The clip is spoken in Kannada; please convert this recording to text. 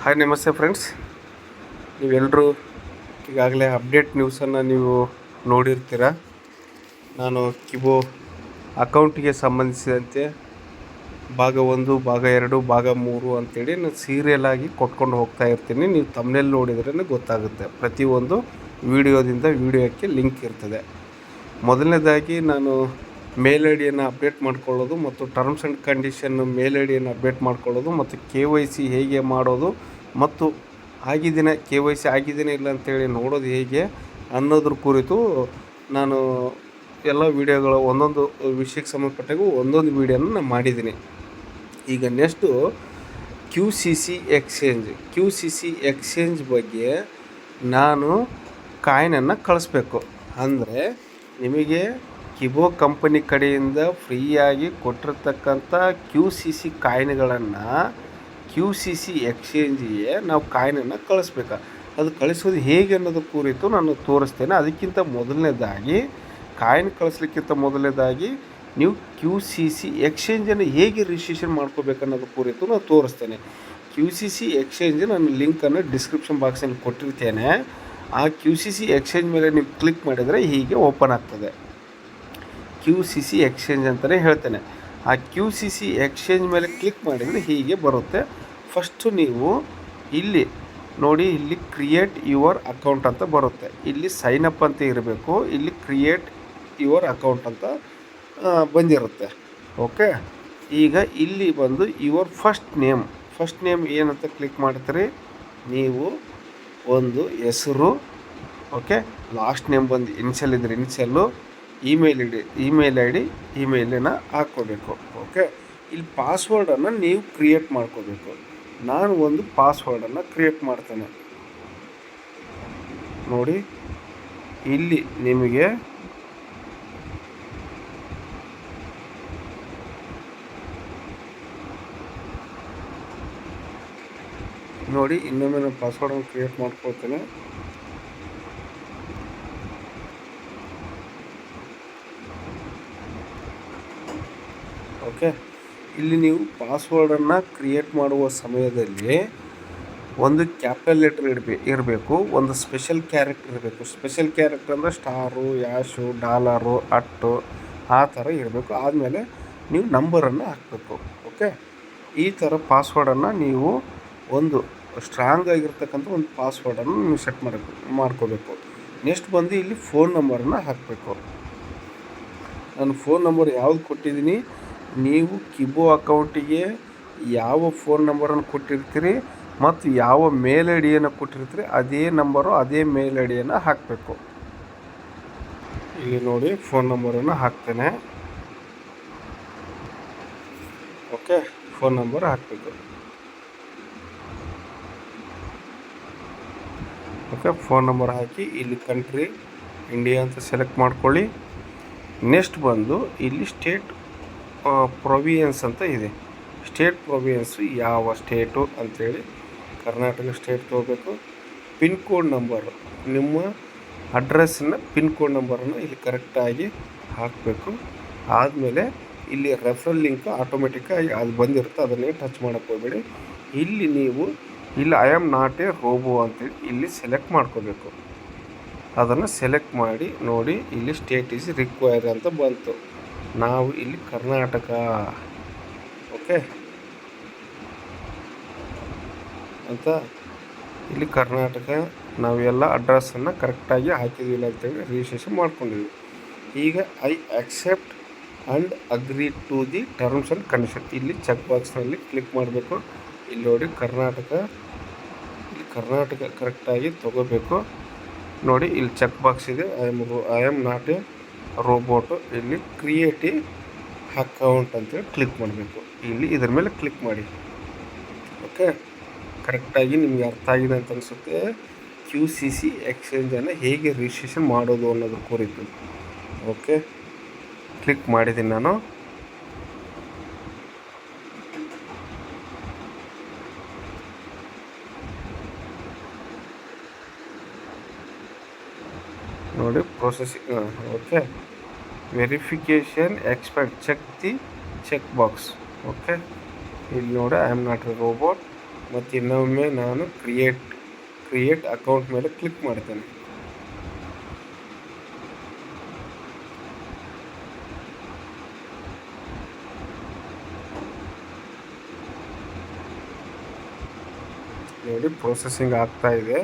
ಹಾಯ್ ನಮಸ್ತೆ ಫ್ರೆಂಡ್ಸ್. ನೀವೆಲ್ಲರೂ ಈಗಾಗಲೇ ಅಪ್ಡೇಟ್ ನ್ಯೂಸನ್ನು ನೀವು ನೋಡಿರ್ತೀರ. ನಾನು ಕಿಬೋ ಅಕೌಂಟಿಗೆ ಸಂಬಂಧಿಸಿದಂತೆ ಭಾಗ 1, ಭಾಗ 2, ಭಾಗ 3 ಅಂತೇಳಿ ನಾನು ಸೀರಿಯಲ್ ಆಗಿ ಕೊಟ್ಕೊಂಡು ಹೋಗ್ತಾ ಇರ್ತೀನಿ. ನೀವು ತಮ್ಮನೇಲಿ ನೋಡಿದ್ರೇ ಗೊತ್ತಾಗುತ್ತೆ. ಪ್ರತಿಯೊಂದು ವಿಡಿಯೋದಿಂದ ವಿಡಿಯೋಕ್ಕೆ ಲಿಂಕ್ ಇರ್ತದೆ. ಮೊದಲನೇದಾಗಿ ನಾನು ಮೇಲ್ ಐ ಡಿಯನ್ನು ಅಪ್ಡೇಟ್ ಮಾಡ್ಕೊಳ್ಳೋದು ಮತ್ತು ಟರ್ಮ್ಸ್ ಆ್ಯಂಡ್ ಕಂಡೀಷನ್ ಮೇಲ್ ಐ ಡಿಯನ್ನು ಅಪ್ಡೇಟ್ ಮಾಡ್ಕೊಳ್ಳೋದು ಮತ್ತು KYC ಹೇಗೆ ಮಾಡೋದು ಮತ್ತು ಆಗಿದ್ದೇನೆ KYC ಆಗಿದ್ದೇನೆ ಇಲ್ಲ ಅಂತೇಳಿ ನೋಡೋದು ಹೇಗೆ ಅನ್ನೋದ್ರ ಕುರಿತು ನಾನು ಎಲ್ಲ ವೀಡಿಯೋಗಳು ಒಂದೊಂದು ವಿಷಯಕ್ಕೆ ಸಂಬಂಧಪಟ್ಟಾಗೂ ಒಂದೊಂದು ವೀಡಿಯೋನ ನಾನು ಮಾಡಿದ್ದೀನಿ. ಈಗ next Q C C exchange ಬಗ್ಗೆ ನಾನು ಕಾಯಿನನ್ನು ಕಳಿಸ್ಬೇಕು. ಅಂದರೆ ನಿಮಗೆ ಕಿಬೋ ಕಂಪನಿ ಕಡೆಯಿಂದ ಫ್ರೀಯಾಗಿ ಕೊಟ್ಟಿರ್ತಕ್ಕಂಥ QCC ಕಾಯಿನ್ಗಳನ್ನು QCC ಎಕ್ಸ್ಚೇಂಜಿಗೆ ನಾವು ಕಾಯಿನನ್ನು ಕಳಿಸ್ಬೇಕು. ಅದು ಕಳಿಸೋದು ಹೇಗೆ ಅನ್ನೋದು ಕುರಿತು ನಾನು ತೋರಿಸ್ತೇನೆ. ಅದಕ್ಕಿಂತ ಮೊದಲನೇದಾಗಿ ಕಾಯಿನ್ ಕಳಿಸ್ಲಿಕ್ಕಿಂತ ಮೊದಲನೇದಾಗಿ ನೀವು QCC ಎಕ್ಸ್ಚೇಂಜನ್ನು ಹೇಗೆ ರಿಜಿಸ್ಟ್ರೇಷನ್ ಮಾಡ್ಕೋಬೇಕು ಅನ್ನೋದು ಕುರಿತು ನಾನು ತೋರಿಸ್ತೇನೆ. QCC ಎಕ್ಸ್ಚೇಂಜ್ ನಾನು ಲಿಂಕನ್ನು ಡಿಸ್ಕ್ರಿಪ್ಷನ್ ಬಾಕ್ಸಲ್ಲಿ ಕೊಟ್ಟಿರ್ತೇನೆ. ಆ QCC ಎಕ್ಸ್ಚೇಂಜ್ ಮೇಲೆ ನೀವು ಕ್ಲಿಕ್ ಮಾಡಿದರೆ ಹೀಗೆ ಓಪನ್ ಆಗ್ತದೆ. QCC ಎಕ್ಸ್ಚೇಂಜ್ ಅಂತಲೇ ಹೇಳ್ತೇನೆ. ಆ QCC ಎಕ್ಸ್ಚೇಂಜ್ ಮೇಲೆ ಕ್ಲಿಕ್ ಮಾಡಿದರೆ ಹೀಗೆ ಬರುತ್ತೆ. ಫಸ್ಟು ನೀವು ಇಲ್ಲಿ ನೋಡಿ, ಇಲ್ಲಿ ಕ್ರಿಯೇಟ್ ಯುವರ್ ಅಕೌಂಟ್ ಅಂತ ಬರುತ್ತೆ. ಇಲ್ಲಿ ಸೈನಪ್ ಅಂತ ಇರಬೇಕು. ಇಲ್ಲಿ ಕ್ರಿಯೇಟ್ ಯುವರ್ ಅಕೌಂಟ್ ಅಂತ ಬಂದಿರುತ್ತೆ. ಓಕೆ, ಈಗ ಇಲ್ಲಿ ಬಂದು ಯುವರ್ ಫಸ್ಟ್ ನೇಮ್ ಏನಂತ ಕ್ಲಿಕ್ ಮಾಡ್ತೀರಿ. ನೀವು ಒಂದು ಹೆಸರು, ಓಕೆ, ಲಾಸ್ಟ್ ನೇಮ್ ಬಂದು ಇನ್ಷಿಯಲ್ ಇದ್ದರೆ ಇನ್ಷಿಯಲ್ಲು, ಇಮೇಲ್ ಐ ಡಿ ಹಾಕ್ಕೋಬೇಕು. ಓಕೆ, ಇಲ್ಲಿ ಪಾಸ್ವರ್ಡನ್ನು ನೀವು ಕ್ರಿಯೇಟ್ ಮಾಡ್ಕೋಬೇಕು. ನಾನು ಒಂದು ಪಾಸ್ವರ್ಡನ್ನು ಕ್ರಿಯೇಟ್ ಮಾಡ್ತೇನೆ. ನೋಡಿ, ಇಲ್ಲಿ ನಿಮಗೆ ನೋಡಿ ಇನ್ನೊಮ್ಮೆ ನಾನು ಪಾಸ್ವರ್ಡನ್ನು ಕ್ರಿಯೇಟ್ ಮಾಡ್ಕೊಳ್ತೇನೆ. ಓಕೆ, ಇಲ್ಲಿ ನೀವು ಪಾಸ್ವರ್ಡನ್ನು ಕ್ರಿಯೇಟ್ ಮಾಡುವ ಸಮಯದಲ್ಲಿ ಒಂದು ಕ್ಯಾಪಿಟಲ್ ಲೆಟರ್ ಇರಬೇಕು, ಒಂದು ಸ್ಪೆಷಲ್ ಕ್ಯಾರೆಕ್ಟರ್ ಇರಬೇಕು. ಸ್ಪೆಷಲ್ ಕ್ಯಾರೆಕ್ಟರ್ ಅಂದರೆ ಸ್ಟಾರು, ಯಾಶು, ಡಾಲರು, ಅಟ್ಟು ಆ ಥರ ಇರಬೇಕು. ಆದಮೇಲೆ ನೀವು ನಂಬರನ್ನು ಹಾಕಬೇಕು. ಓಕೆ, ಈ ಥರ ಪಾಸ್ವರ್ಡನ್ನು ನೀವು ಒಂದು ಸ್ಟ್ರಾಂಗ್ ಆಗಿರ್ತಕ್ಕಂಥ ಒಂದು ಪಾಸ್ವರ್ಡನ್ನು ನೀವು ಸೆಟ್ ಮಾಡ್ಕೋಬೇಕು. ನೆಕ್ಸ್ಟ್ ಬಂದು ಇಲ್ಲಿ ಫೋನ್ ನಂಬರನ್ನು ಹಾಕಬೇಕು. ನಾನು ಫೋನ್ ನಂಬರ್ ಯಾವುದು ಕೊಟ್ಟಿದ್ದೀನಿ, ನೀವು ಕಿಬೋ ಅಕೌಂಟಿಗೆ ಯಾವ ಫೋನ್ ನಂಬರನ್ನು ಕೊಟ್ಟಿರ್ತೀರಿ ಮತ್ತು ಯಾವ ಮೇಲ್ ಐ ಡಿಯನ್ನು ಕೊಟ್ಟಿರ್ತೀರಿ ಅದೇ ನಂಬರು ಅದೇ ಮೇಲ್ ಐ ಡಿಯನ್ನು ಹಾಕಬೇಕು. ಇಲ್ಲಿ ನೋಡಿ ಫೋನ್ ನಂಬರನ್ನು ಹಾಕ್ತೇನೆ. ಓಕೆ, ಫೋನ್ ನಂಬರ್ ಹಾಕಬೇಕು. ಓಕೆ, ಫೋನ್ ನಂಬರ್ ಹಾಕಿ ಇಲ್ಲಿ ಕಂಟ್ರಿ ಇಂಡಿಯಾ ಅಂತ ಸೆಲೆಕ್ಟ್ ಮಾಡ್ಕೊಳ್ಳಿ. ನೆಕ್ಸ್ಟ್ ಬಂದು ಇಲ್ಲಿ ಸ್ಟೇಟ್ ಪ್ರೊವಿಯನ್ಸ್ ಅಂತ ಇದೆ. ಸ್ಟೇಟ್ ಪ್ರೊವಿಯನ್ಸು ಯಾವ ಸ್ಟೇಟು ಅಂಥೇಳಿ ಕರ್ನಾಟಕ ಸ್ಟೇಟ್ ತೊಗೋಬೇಕು. ಪಿನ್ ಕೋಡ್ ನಂಬರು, ನಿಮ್ಮ ಅಡ್ರೆಸ್ಸನ್ನು ಪಿನ್ ಕೋಡ್ ನಂಬರನ್ನು ಇಲ್ಲಿ ಕರೆಕ್ಟಾಗಿ ಹಾಕಬೇಕು. ಆದಮೇಲೆ ಇಲ್ಲಿ ರೆಫರಲ್ ಲಿಂಕ್ ಆಟೋಮೆಟಿಕ್ಕಾಗಿ ಅದು ಬಂದಿರುತ್ತೆ, ಅದನ್ನೇ ಟಚ್ ಮಾಡೋಕ್ಕೆ ಹೋಗಬೇಡಿ. ಇಲ್ಲಿ I am not A robo ಅಂತೇಳಿ ಇಲ್ಲಿ ಸೆಲೆಕ್ಟ್ ಮಾಡ್ಕೋಬೇಕು. ಅದನ್ನು ಸೆಲೆಕ್ಟ್ ಮಾಡಿ ನೋಡಿ, ಇಲ್ಲಿ ಸ್ಟೇಟ್ ಈಸ್ ರಿಕ್ವೈರ್ ಅಂತ ಬಂತು. ನಾವು ಇಲ್ಲಿ ಕರ್ನಾಟಕ, ಓಕೆ ಅಂತ ಇಲ್ಲಿ ಕರ್ನಾಟಕ ನಾವೆಲ್ಲ ಅಡ್ರೆಸ್ಸನ್ನು ಕರೆಕ್ಟಾಗಿ ಹಾಕಿದ್ವಿಲ್ಲ ಅಂತೇಳಿ ರಿಜಿಸ್ಟ್ರೇಷನ್ ಮಾಡ್ಕೊಂಡಿದ್ವಿ. ಈಗ I accept and agree to the terms and condition ಇಲ್ಲಿ ಚೆಕ್ ಬಾಕ್ಸ್ನಲ್ಲಿ ಕ್ಲಿಕ್ ಮಾಡಬೇಕು. ಇಲ್ಲಿ ನೋಡಿ ಕರ್ನಾಟಕ ಕರೆಕ್ಟಾಗಿ ತೊಗೋಬೇಕು. ನೋಡಿ ಇಲ್ಲಿ ಚೆಕ್ ಬಾಕ್ಸ್ ಇದೆ, I am not a robot. ಇಲ್ಲಿ ಕ್ರಿಯೇಟ್ ಅಕೌಂಟ್ ಅಂತೇಳಿ ಕ್ಲಿಕ್ ಮಾಡಬೇಕು. ಇಲ್ಲಿ ಇದ್ರ ಮೇಲೆ ಕ್ಲಿಕ್ ಮಾಡಿ. ಓಕೆ, ಕರೆಕ್ಟಾಗಿ ನಿಮಗೆ ಅರ್ಥ ಆಗಿದೆ ಅಂತ ಅನಿಸುತ್ತೆ. QCC ಎಕ್ಸ್ಚೇಂಜನ್ನು ಹೇಗೆ ರಿಜಿಸ್ಟ್ರೇಷನ್ ಮಾಡೋದು ಅನ್ನೋದ್ರ ಕುರಿತು. ಓಕೆ, ಕ್ಲಿಕ್ ಮಾಡಿದ್ದೀನಿ ನಾನು. ನೋಡಿ processing. Okay, verification expert check the check box. Okay, ಇಲ್ಲಿ ನೋಡಿ I am not a robot. ಮತ್ತು ಇನ್ನೊಮ್ಮೆ ನಾನು ಕ್ರಿಯೇಟ್ ಅಕೌಂಟ್ ಮೇಲೆ ಕ್ಲಿಕ್ ಮಾಡ್ತೇನೆ. ನೋಡಿ, ಪ್ರೊಸೆಸಿಂಗ್ ಆಗ್ತಾ ಇದೆ.